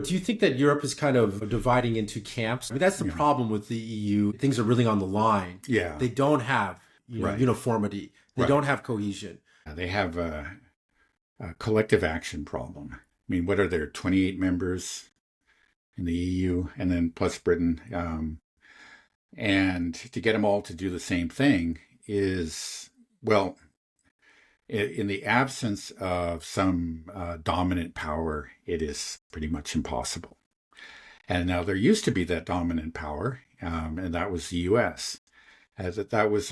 Do you think that Europe is kind of dividing into camps? I mean, that's the problem with the EU. Things are really on the line. Yeah. They don't have Right. uniformity. They Right. don't have cohesion. They have a collective action problem. I mean, what are there, 28 members in the EU, and then plus Britain? And to get them all to do the same thing is, well, in the absence of some dominant power, it is pretty much impossible. And now there used to be that dominant power, and that was the U.S. That was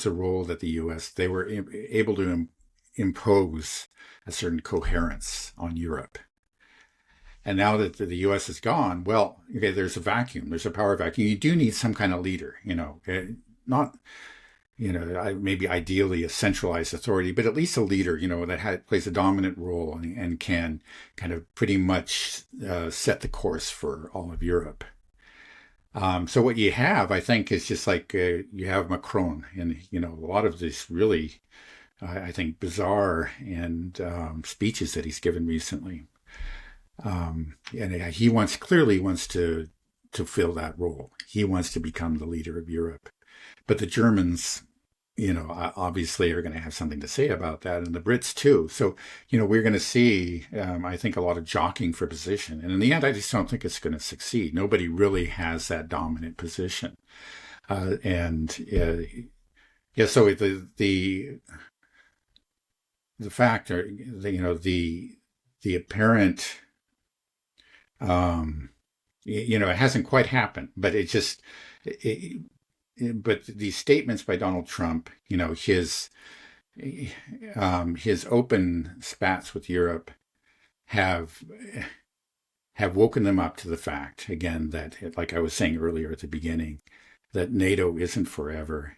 a role that the U.S. they were able to impose a certain coherence on Europe. And now that the U.S. is gone, well, okay, there's a vacuum. There's a power vacuum. You do need some kind of leader, not, maybe ideally a centralized authority, but at least a leader, that plays a dominant role and can kind of pretty much set the course for all of Europe. So what you have, I think, is just like you have Macron and, a lot of this really, I think, bizarre and speeches that he's given recently. And he clearly wants to fill that role. He wants to become the leader of Europe. But the Germans, obviously are going to have something to say about that, and the Brits too. So, we're going to see, I think, a lot of jockeying for position. And in the end, I just don't think it's going to succeed. Nobody really has that dominant position. So the fact, or the apparent, it hasn't quite happened, but but these statements by Donald Trump, his open spats with Europe have woken them up to the fact, again, that, like I was saying earlier at the beginning, that NATO isn't forever.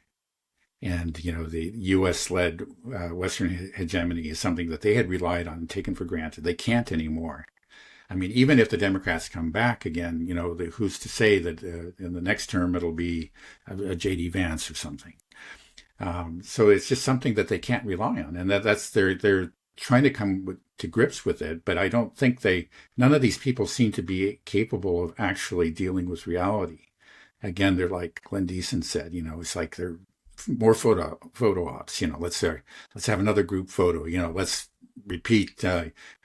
And, the U.S.-led Western hegemony is something that they had relied on and taken for granted. They can't anymore. I mean, even if the Democrats come back again, who's to say that in the next term it'll be a J.D. Vance or something? So it's just something that they can't rely on, and they're trying to come to grips with it. But I don't think none of these people seem to be capable of actually dealing with reality. Again, they're like Glenn Deason said, it's like they're more photo ops. Let's have another group photo. Let's repeat,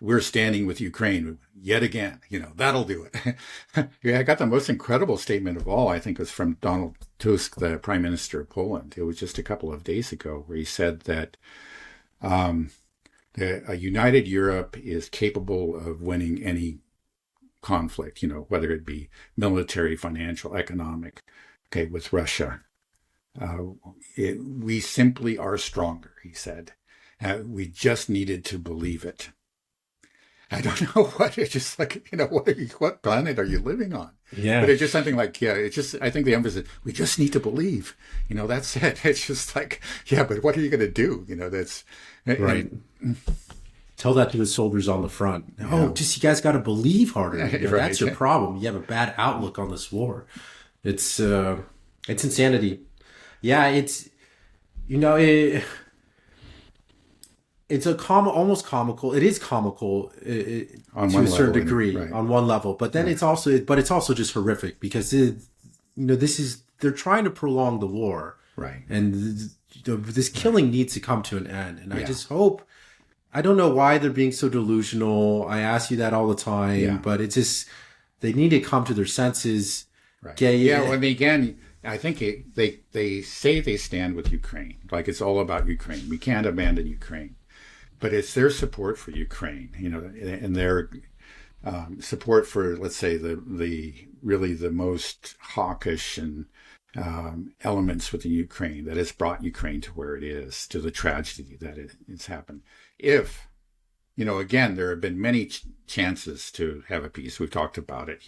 we're standing with Ukraine yet again, that'll do it. Yeah, I got the most incredible statement of all, I think, was from Donald Tusk, the Prime Minister of Poland. It was just a couple of days ago, where he said that a united Europe is capable of winning any conflict, whether it be military, financial, economic, with Russia. We simply are stronger, he said. We just needed to believe it. I don't know what, it's just like, what planet are you living on? Yeah. But it's just something like, I think the emphasis, we just need to believe, that's it. It's just like, but what are you going to do? That's right. Tell that to the soldiers on the front. Yeah. Oh, just you guys got to believe harder. Right. That's your problem. You have a bad outlook on this war. It's insanity. Yeah, it's almost comical. It is comical to a certain degree on one level, but then it's also just horrific because they're trying to prolong the war, right? And this killing needs to come to an end. And I just hope. I don't know why they're being so delusional. I ask you that all the time, but it's just they need to come to their senses. Right. Again, I think they say they stand with Ukraine, like it's all about Ukraine. We can't abandon Ukraine. But it's their support for Ukraine, and their support for, let's say, the most hawkish and elements within Ukraine that has brought Ukraine to where it is, to the tragedy that it's happened. If, again, there have been many chances to have a peace. We've talked about it.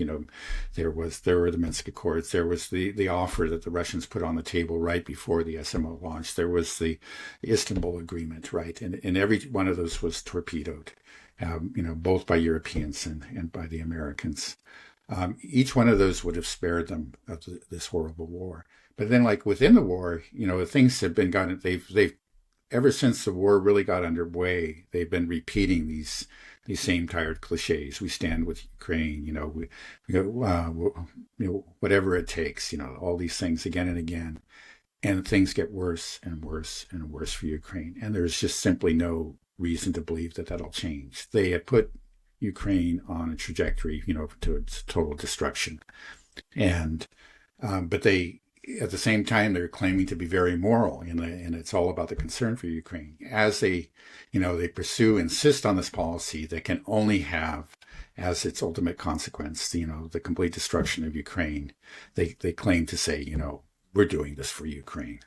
There were the Minsk Accords. There was the offer that the Russians put on the table right before the SMO launched. There was the Istanbul Agreement, right? And every one of those was torpedoed, both by Europeans and by the Americans. Each one of those would have spared them of this horrible war. But then, like within the war, things have been they've ever since the war really got underway, they've been repeating these same tired cliches. We stand with Ukraine, whatever it takes, all these things again and again. And things get worse and worse and worse for Ukraine. And there's just simply no reason to believe that that'll change. They have put Ukraine on a trajectory, to its total destruction. And, but they, at the same time, they're claiming to be very moral, and it's all about the concern for Ukraine. As they insist on this policy that can only have as its ultimate consequence, the complete destruction of Ukraine. They claim to say, we're doing this for Ukraine.